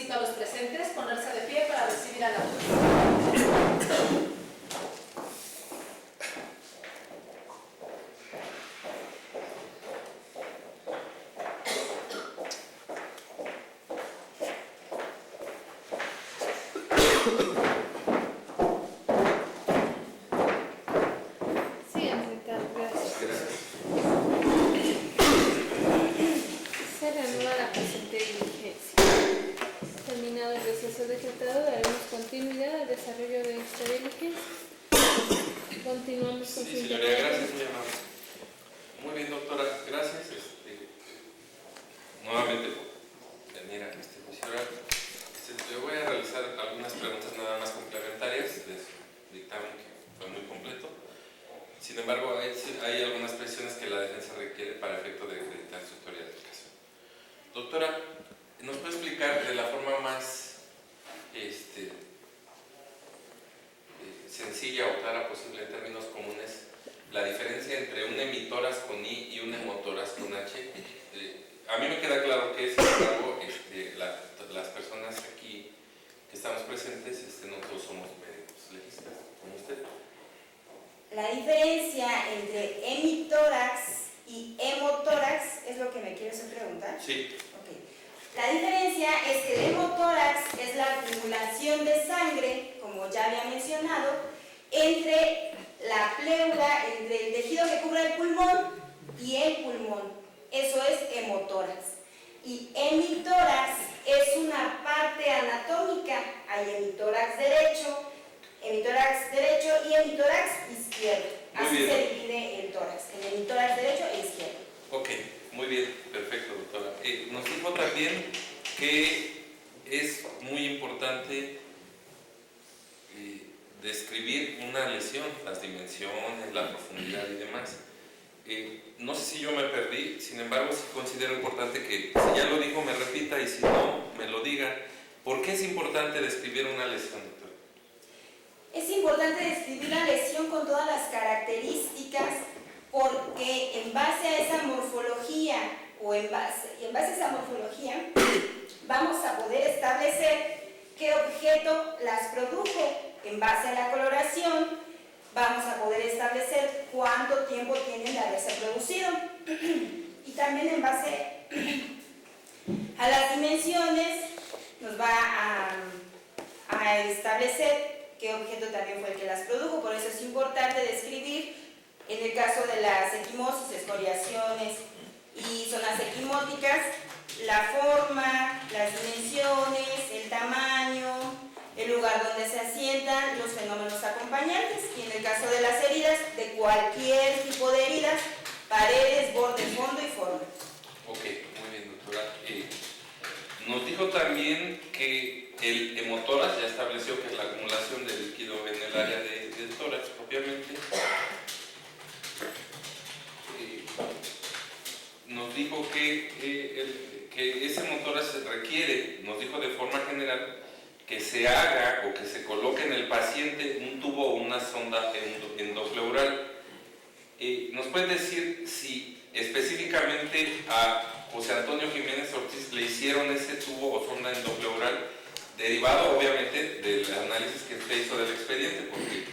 solicito a los presentes ponerse de pie para recibir a la autoridad. Decretado, daremos continuidad al desarrollo de esta diligencia. Continuamos con su señoría, gracias, muy amable. Muy bien, doctora, gracias. Nuevamente por venir a este juicio oral. Yo voy a realizar algunas preguntas nada más complementarias de su dictamen, que fue muy completo. Sin embargo, hay algunas presiones que la defensa requiere para efecto de acreditar su autoridad del caso. Doctora, ¿nos puede explicar de la forma más sencilla o clara posible en términos comunes la diferencia entre un emitoras con I y un emotoras con H? A mí me queda claro que, sin embargo, las personas aquí que estamos presentes, no todos somos médicos legistas, como usted. La diferencia entre hemitórax y hemotórax es lo que me quieres preguntar. Sí. Okay. La diferencia es que el hemotórax es la acumulación de sangre, como ya había mencionado, entre la pleura, entre el tejido que cubre el pulmón y el pulmón. Eso es hemotórax. Y hemitórax es una parte anatómica. Hay hemitórax derecho y hemitórax izquierdo. Así se divide el tórax, en hemitórax derecho e izquierdo. Ok, muy bien, perfecto, doctora. Nos dijo también que es muy importante describir una lesión, las dimensiones, la profundidad y demás. No sé si yo me perdí, sin embargo sí considero importante que, si ya lo dijo, me repita, y si no, me lo diga. ¿Por qué es importante describir una lesión, doctora? Es importante describir la lesión con todas las características, porque en base a esa morfología vamos a poder establecer qué objeto las produjo. En base a la coloración vamos a poder establecer cuánto tiempo tienen de haberse producido, y también en base a las dimensiones nos va a establecer qué objeto también fue el que las produjo. Por eso es importante describir, en el caso de las equimosis, escoriaciones y zonas equimóticas, la forma, las dimensiones, el tamaño, el lugar donde se asientan los fenómenos acompañantes, y en el caso de las heridas, de cualquier tipo de heridas, paredes, borde, fondo y forma. Ok, muy bien, doctora. Nos dijo también que el hemotórax ya estableció que es la acumulación de líquido en el área del tórax propiamente. Nos dijo que ese hemotórax se requiere, nos dijo de forma general, que se haga o que se coloque en el paciente un tubo o una sonda endopleural. ¿Nos puede decir si específicamente a José Antonio Jiménez Ortiz le hicieron ese tubo o sonda endopleural, derivado obviamente del análisis que usted hizo del expediente, porque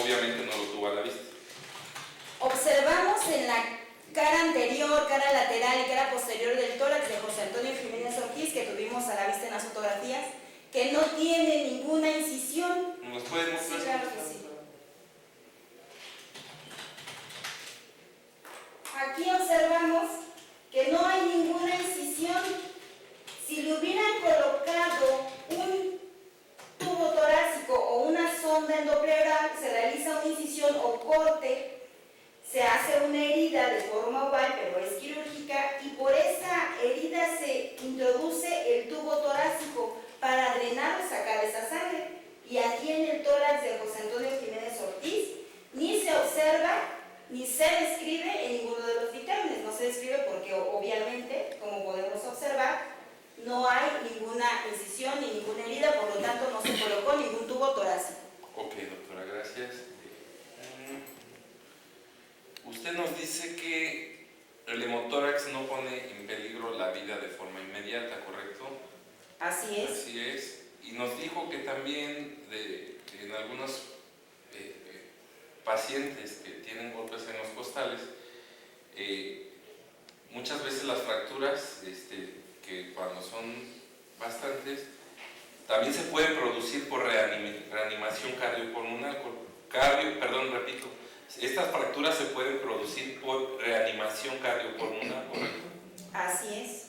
obviamente no lo tuvo a la vista? Observamos en la cara anterior, cara lateral y cara posterior del tórax de José Antonio Jiménez Ortiz, que tuvimos a la vista en las fotografías, que no tiene ninguna incisión. ¿Nos puede mostrar? Sí, claro que sí. Aquí observamos que no hay ninguna incisión. Si le hubieran colocado un tubo torácico o una sonda endopleural, se realiza una incisión o corte, se hace una herida de forma oval, pero es quirúrgica, y por esa herida se introduce el tubo torácico para drenar o sacar esa sangre. Y aquí en el tórax de José Antonio Jiménez Ortiz ni se observa ni se describe en ninguno de los dictámenes. No se describe porque obviamente, como podemos observar, no hay ninguna incisión ni ninguna herida, por lo tanto no se colocó ningún tubo torácico. Ok, doctora, gracias. Usted nos dice que el hemotórax no pone en peligro la vida de forma inmediata, ¿correcto? Así es. Así es. Y nos dijo que también que en algunos pacientes que tienen golpes en los costales, muchas veces las fracturas, que cuando son bastantes, también se pueden producir por reanimación cardiopulmonar. Repito, estas fracturas se pueden producir por reanimación cardiopulmonar, ¿correcto? Así es.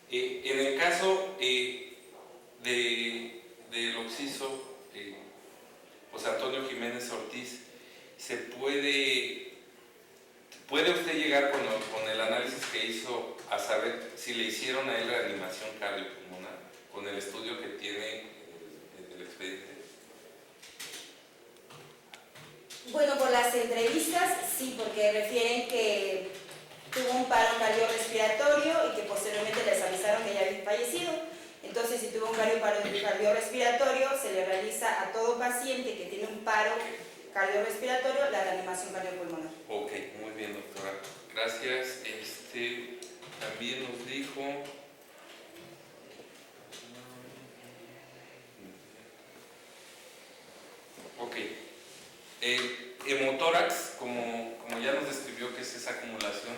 En el caso del occiso, José Antonio Jiménez Ortiz, ¿puede usted llegar con el análisis que hizo a saber si le hicieron a él reanimación cardiopulmonar con el estudio que tiene el expediente? Bueno, por las entrevistas sí, porque refieren que tuvo un paro cardiorrespiratorio y que posteriormente les avisaron que ya había fallecido. Entonces, si tuvo un paro cardiorrespiratorio, se le realiza a todo paciente que tiene un paro cardiorrespiratorio la reanimación cardiopulmonar. Ok, muy bien, doctora. Gracias. También nos dijo... Ok. Hemotórax, como ya nos describió que es esa acumulación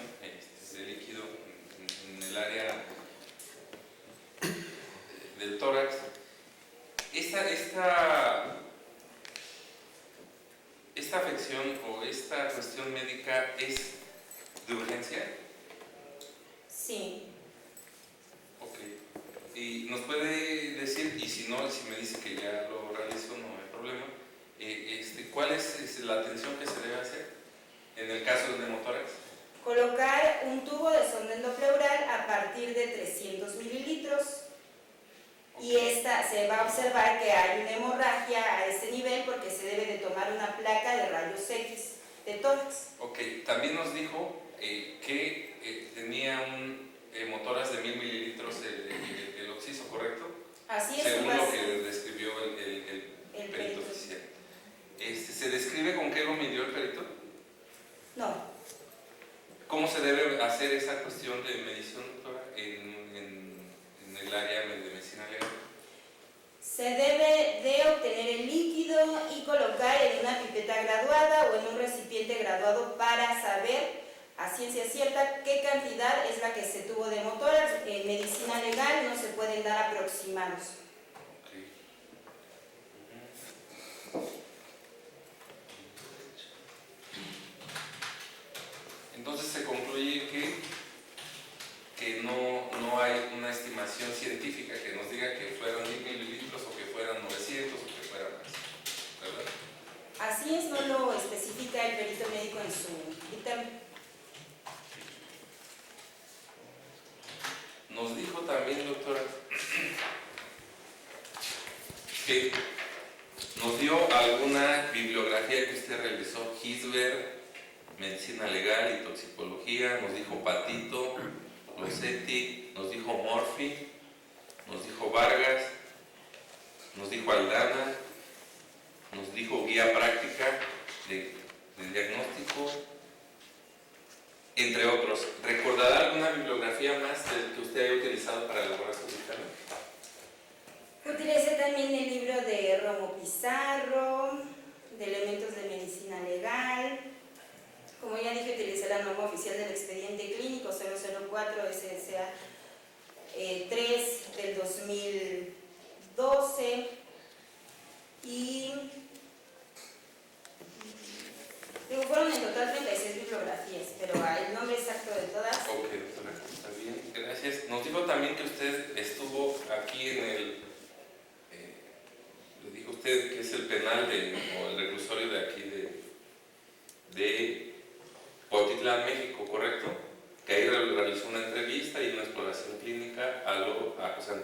de líquido en el área del tórax, esta afección o esta cuestión médica es de urgencia. Sí. Ok. Y nos puede decir, y si no, si me dice que ya lo realizó, no hay problema, ¿cuál es la atención que se debe hacer en el caso del hemotórax? Colocar un tubo de sonda endopleural a partir de 300 mililitros. Y se va a observar que hay una hemorragia a este nivel porque se debe de tomar una placa de rayos X de tórax. Ok, también nos dijo que tenía un hemotórax de 1000 mililitros el occiso, ¿correcto? Así es. Según lo que describió el perito oficial. ¿Se describe con qué lo midió el perito? No. ¿Cómo se debe hacer esa cuestión de medición, doctora, en el área de medicina legal? Se debe de obtener el líquido y colocar en una pipeta graduada o en un recipiente graduado para saber a ciencia cierta qué cantidad es la que se tuvo de hemotórax. En medicina legal no se pueden dar aproximados. Entonces se concluye que no hay una estimación científica que nos diga que fueron 1000 mililitros o que fueran 900 o que fueran más, ¿verdad? Así es, no lo especifica el perito médico en su dictamen. Nos dijo también, doctora, que nos dio alguna bibliografía que usted realizó, Gisbert, Medicina Legal y Toxicología, nos dijo Patito, Rossetti, nos dijo Murphy, nos dijo Vargas, nos dijo Aldana, nos dijo Guía Práctica de Diagnóstico, entre otros. ¿Recordará alguna bibliografía más que usted haya utilizado para elaborar su dictamen? Utilicé también el libro de Romo Pizarro, de Elementos de Medicina Legal. Como ya dije, utilicé la norma oficial del expediente clínico 004 SSA 3 del 2012 y fueron en total 36 bibliografías, pero el nombre exacto de todas. Ok, doctora, está bien, gracias. Nos dijo también que usted estuvo aquí en le dijo usted que es el penal o el reclusorio de aquí de Cuautitlán, México, ¿correcto? Que ahí realizó una entrevista y una exploración clínica a José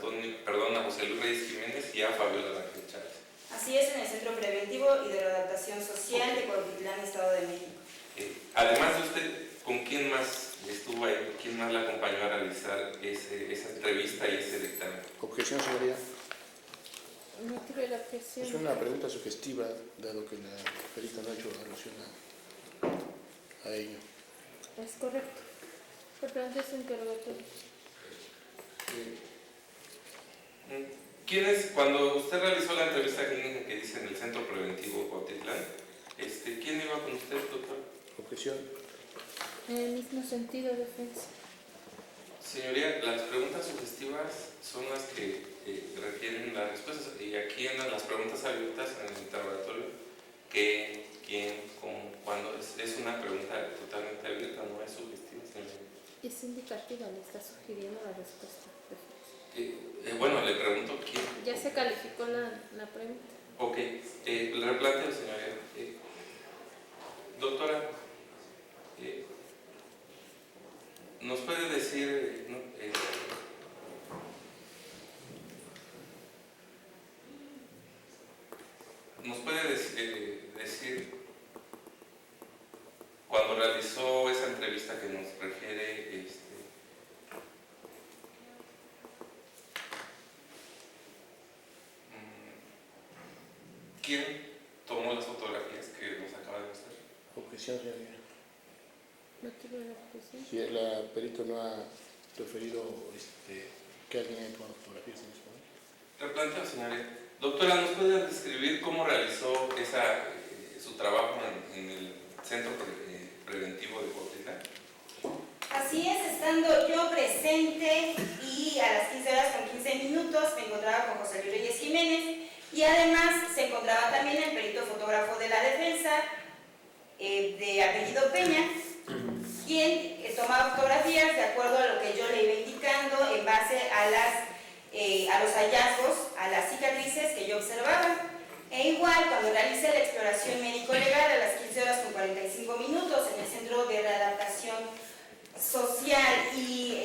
Luis Reyes Jiménez y a Fabiola Rangel Chávez. Así es, en el Centro Preventivo y de Readaptación Social de Cuautitlán, Estado de México. Además de usted, ¿con quién más estuvo ahí? ¿Quién más la acompañó a realizar esa entrevista y ese dictamen? Objeción, señoría. No tuve la objeción. Es una pregunta sugestiva, dado que la perita no ha hecho alusión a ello. Es correcto. La pregunta es interrogatoria. Cuando usted realizó la entrevista clínica que dice en el Centro Preventivo Cuautitlán, ¿quién iba con usted, doctor? Objeción. En el mismo sentido, defensa. Señoría, las preguntas sugestivas son las que requieren las respuestas. Y aquí en las preguntas abiertas en el interrogatorio, ¿qué, quién, cómo, cuándo? Es una pregunta totalmente abierta, no es sugestiva, señoría. Es indicativa, le está sugiriendo la respuesta. Defensa. Bueno, le pregunto quién. Ya se calificó la pregunta. Ok, le replanteo, señoría. Doctora, ¿nos puede decir, no, nos puede decir cuando realizó esa entrevista que nos refiere, quién tomó las fotografías que nos acaba de mostrar? Objeción, señoría. ¿No tuve la objeción? Si el perito no ha referido que alguien haya tomado fotografías en este momento. Replanteo, señoría. Doctora, ¿nos puede describir cómo realizó su trabajo en el Centro Preventivo de Cuautitlán? Así es, estando yo presente y a las 15 horas con 15 minutos me encontraba con José Luis Reyes Jiménez y además se encontraba también el perito fotógrafo de la defensa de apellido Peña, quien tomaba fotografías de acuerdo a lo que yo le iba indicando en base a los hallazgos, a las cicatrices que yo observaba. E igual, cuando realicé la exploración médico-legal a las 15 horas con 45 minutos en el Centro de Readaptación Social y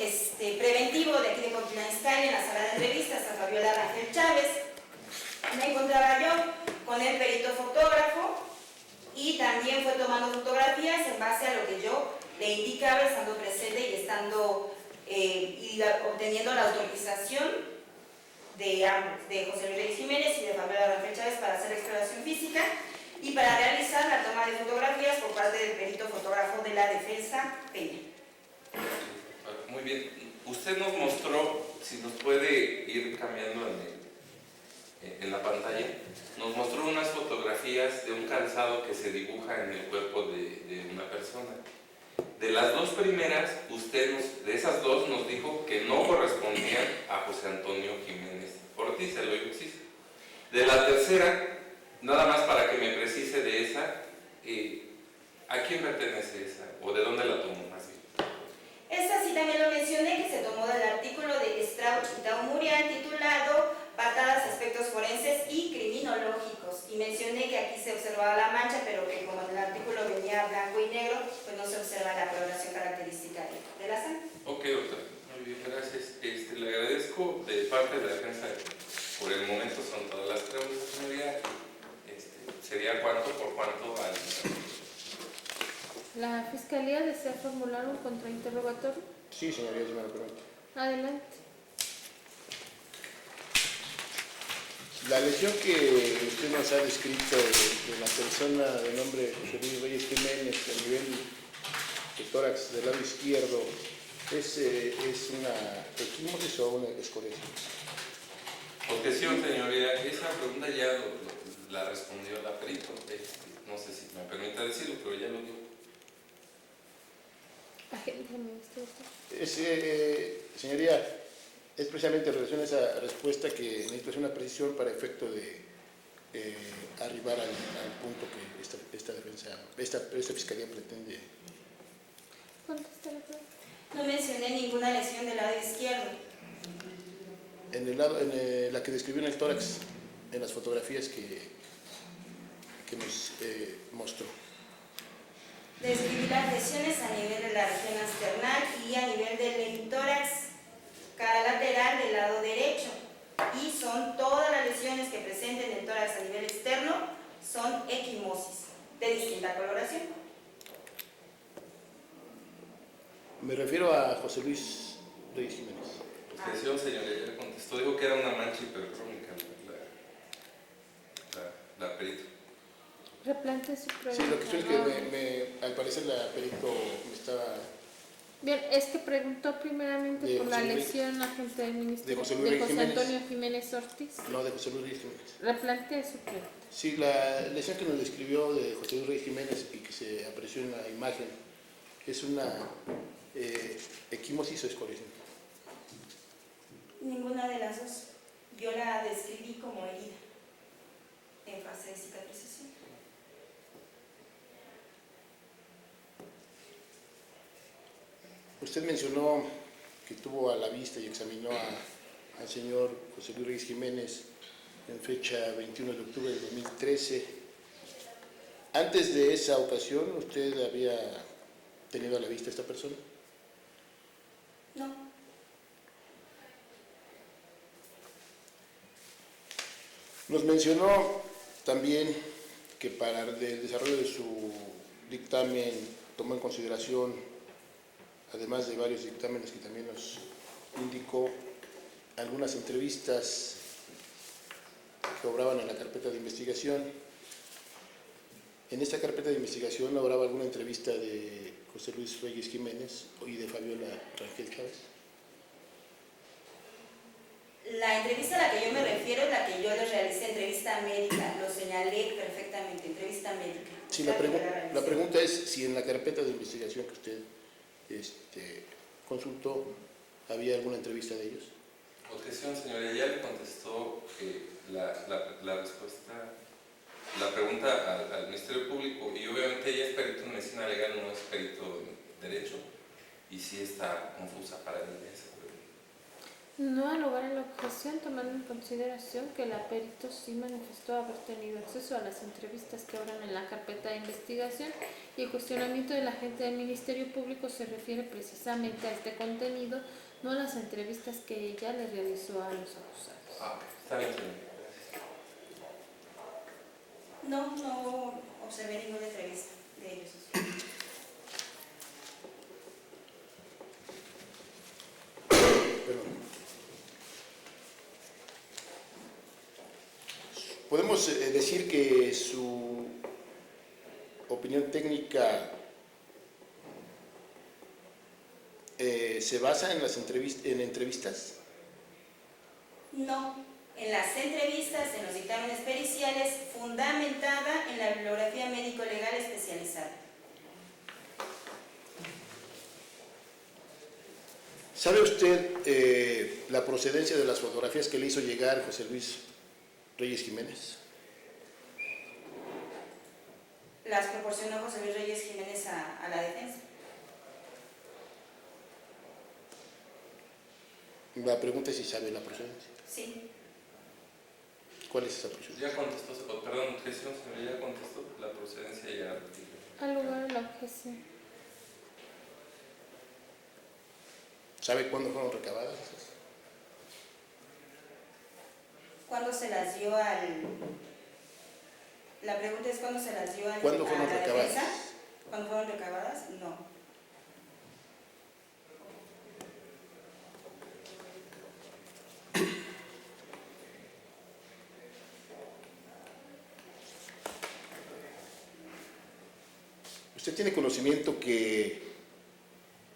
Preventivo de aquí de Cuautitlán Izcalli, en la sala de entrevistas a Fabiola Rangel Chávez, me encontraba yo con el perito fotógrafo y también fue tomando fotografías en base a lo que yo le indicaba estando presente y estando obteniendo la autorización de ambos, de José Luis Reyes Jiménez y de Fabiola Rangel Chávez para hacer exploración física y para realizar la toma de fotografías por parte del perito fotógrafo de la defensa Peña. Muy bien. Usted nos mostró, si nos puede ir cambiando en la pantalla, nos mostró unas fotografías de un calzado que se dibuja en el cuerpo de una persona. De las dos primeras, de esas dos nos dijo que no correspondían a José Antonio Jiménez Ortiz, el oyoxista. De la tercera, nada más para que me precise de esa, ¿a quién pertenece esa? ¿O de dónde la tomó más bien? Esta sí también lo mencioné, que se tomó del artículo de Strauch y Taumurian titulado Patadas, aspectos forenses y criminológicos. Y mencioné que aquí se observaba la mancha, pero que como en el artículo venía blanco y negro, pues no se observa la coloración característica de la sangre. Ok, doctor. Muy bien, gracias. Le agradezco de parte de la defensa. Por el momento son todas las preguntas, señoría. ¿Sería cuánto por cuánto al... ¿La Fiscalía desea formular un contrainterrogatorio? Sí, señoría, si me lo permite. Adelante. La lesión que usted nos ha descrito de la persona de nombre José Luis Reyes Jiménez a nivel de tórax del lado izquierdo es una equimosis o una escoliosis. Objeción, señoría. Esa pregunta ya la respondió la perito. No sé si me permite decirlo, pero ya lo dio. Agente administrativo. Señoría, es precisamente en relación a esa respuesta que necesita una precisión para efecto de arribar al punto que esta fiscalía pretende. Contesta la pregunta. No mencioné ninguna lesión del lado izquierdo. La que describió en el tórax, en las fotografías que nos mostró. Describí las lesiones a nivel de la región external y a nivel del hemitórax, cara lateral del lado derecho. Y son todas las lesiones que presenten el tórax a nivel externo, son equimosis, de distinta coloración. Me refiero a José Luis Reyes Jiménez. Objeción, señoría, ya contestó. Dijo que era una mancha hipercrónica la perito. Replante su pregunta. Sí, lo que estoy es que al parecer la perito me estaba Bien, es que preguntó primeramente De por la José Luis. lesión agente del Ministerio De José Luis Jiménez. Antonio Jiménez Ortiz. No, de José Luis Reyes Jiménez. Replantee su pregunta. Sí, la lesión que nos describió de José Luis Reyes Jiménez y que se apreció en la imagen es una equimosis o escoriación. Ninguna de las dos. Yo la describí como herida en fase de cicatrización. Usted mencionó que tuvo a la vista y examinó al señor José Luis Reyes Jiménez en fecha 21 de octubre del 2013. Antes de esa ocasión, ¿usted había tenido a la vista a esta persona? No. Nos mencionó también que para el desarrollo de su dictamen tomó en consideración, además de varios dictámenes que también nos indicó, algunas entrevistas que obraban en la carpeta de investigación. En esta carpeta de investigación obraba alguna entrevista de José Luis Reyes Jiménez y de Fabiola Rangel Chávez. La entrevista a la que yo me refiero es la que yo les realicé, entrevista médica, lo señalé perfectamente, entrevista médica. Sí, la pregunta es si en la carpeta de investigación que usted consultó había alguna entrevista de ellos. Objeción, señora, ya le contestó la respuesta, la pregunta al Ministerio Público, y obviamente ella es perito en medicina legal, no es perito en derecho, y sí está confusa para mí esa pregunta. No ha lugar en la objeción, tomando en consideración que la perito sí manifestó haber tenido acceso a las entrevistas que obran en la carpeta de investigación, y el cuestionamiento del agente del Ministerio Público se refiere precisamente a este contenido, no a las entrevistas que ella le realizó a los acusados. Ah, está bien, señora. No observé ninguna entrevista de ellos. Perdón. Podemos decir que su opinión técnica se basa en las entrevistas. No, en las entrevistas, en los dictámenes periciales, fundamentada en la bibliografía médico-legal especializada. ¿Sabe usted la procedencia de las fotografías que le hizo llegar José Luis Reyes Jiménez? Las proporcionó José Luis Reyes Jiménez a la defensa. La pregunta es si sabe la procedencia. Sí. ¿Cuál es esa procedencia? Ya contestó, perdón, objeción, señora, ya contestó la procedencia y ya. Al lugar en la objeción. ¿Sabe cuándo fueron recabadas? ¿Cuándo se las dio al...? La pregunta es ¿cuándo se las dio ¿Cuándo fueron a la recabadas? defensa? ¿Cuándo fueron recabadas? No. ¿Usted tiene conocimiento que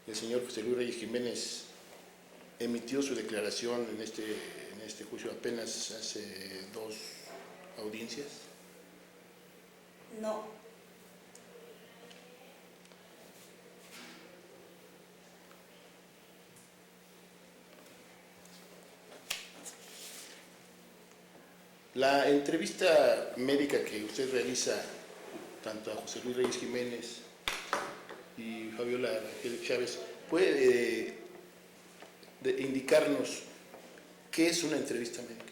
el señor José Luis Reyes Jiménez emitió su declaración en este juicio apenas hace 2 audiencias? No. La entrevista médica que usted realiza tanto a José Luis Reyes Jiménez y Fabiola Rangel Chávez, ¿puede indicarnos qué es una entrevista médica?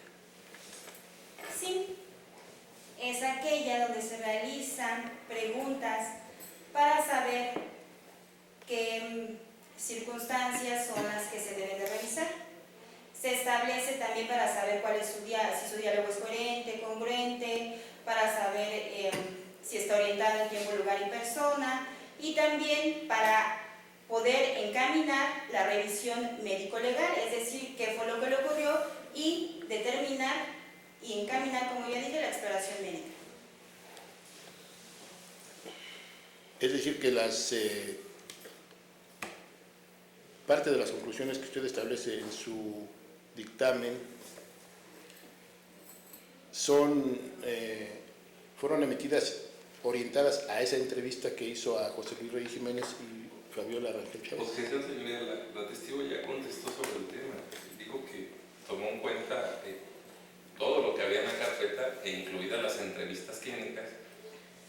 Sí. Es aquella donde se realizan preguntas para saber qué circunstancias son las que se deben de revisar. Se establece también para saber cuál es si su diálogo es coherente, congruente, para saber si está orientado en tiempo, lugar y persona, y también para poder encaminar la revisión médico-legal, es decir, qué fue lo que le ocurrió y determinar y encaminar, como ya dije, la exploración médica. Es decir, que las parte de las conclusiones que usted establece en su dictamen fueron emitidas orientadas a esa entrevista que hizo a José Luis Reyes Jiménez y Fabiola Rangel Chávez. Objeción, señoría, la testigo ya contestó sobre el tema. Dijo que tomó en cuenta todo lo que había en la carpeta e incluidas las entrevistas clínicas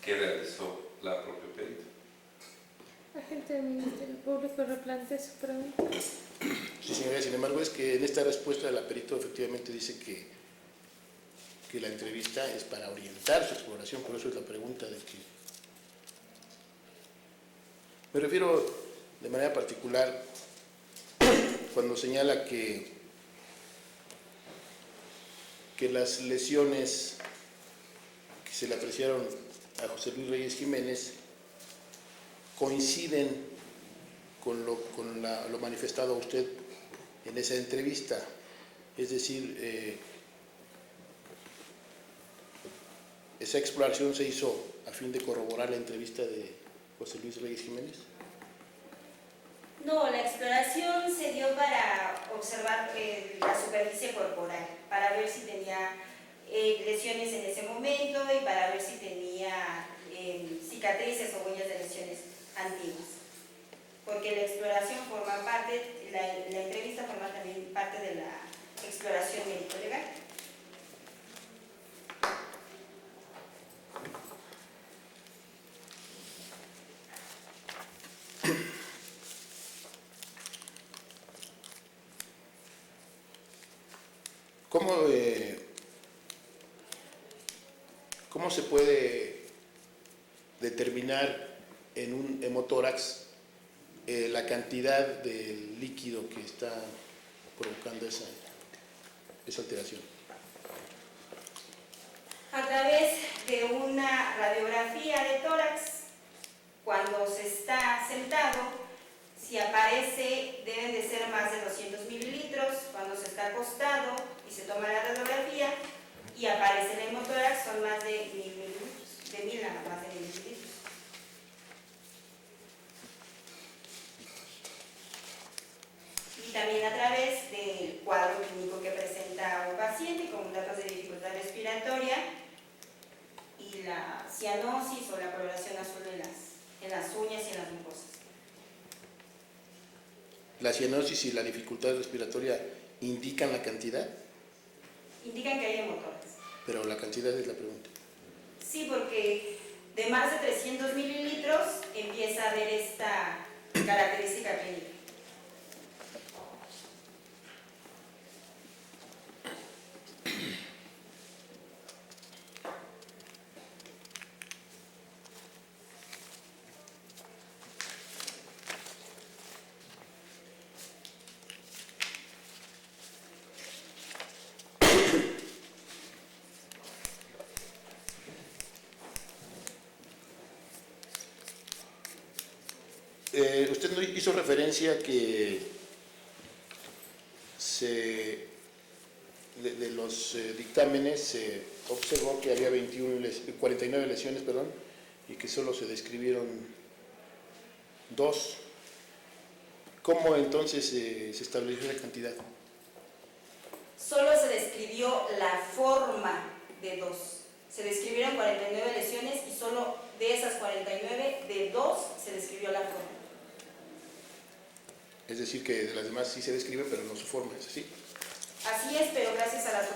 que realizó la propia perito. Agente del Ministerio Público, replantea su pregunta. Sí, señoría, sin embargo, es que en esta respuesta la perito efectivamente dice que la entrevista es para orientar su exploración, por eso es la pregunta de que... Me refiero de manera particular cuando señala que las lesiones que se le apreciaron a José Luis Reyes Jiménez coinciden con lo manifestado a usted en esa entrevista, es decir, esa exploración se hizo a fin de corroborar la entrevista de José Luis Reyes Jiménez. No, la exploración se dio para observar la superficie corporal, para ver si tenía lesiones en ese momento y para ver si tenía cicatrices o huellas de lesiones antiguas. Porque la exploración forma parte, la entrevista forma también parte de la exploración médico-legal. ¿Cómo se puede determinar en un hemotórax la cantidad de líquido que está provocando esa alteración? A través de una radiografía de tórax, cuando se está sentado, si aparece, deben de ser más de 200 mililitros. Cuando se está acostado y se toma la radiografía y aparece el hemotórax, son más de 1000 mililitros, de 1000 a más de 1000 mililitros. Y también a través del cuadro clínico que presenta un paciente con datos de dificultad respiratoria y la cianosis o la coloración azul en las uñas y en las mucosas. ¿La cianosis y la dificultad respiratoria indican la cantidad? Indican que hay hemotórax. Pero la cantidad es la pregunta. Sí, porque de más de 300 mililitros empieza a haber esta característica clínica. Usted hizo referencia que de los dictámenes se observó que había 49 lesiones, y que solo se describieron 2. ¿Cómo entonces se estableció la cantidad? Solo se describió la forma de 2. Se describieron 49 lesiones y solo de esas 49, de 2 se describió la forma. Es decir, que de las demás sí se describe, pero no su forma, ¿es así? Así es, pero gracias a las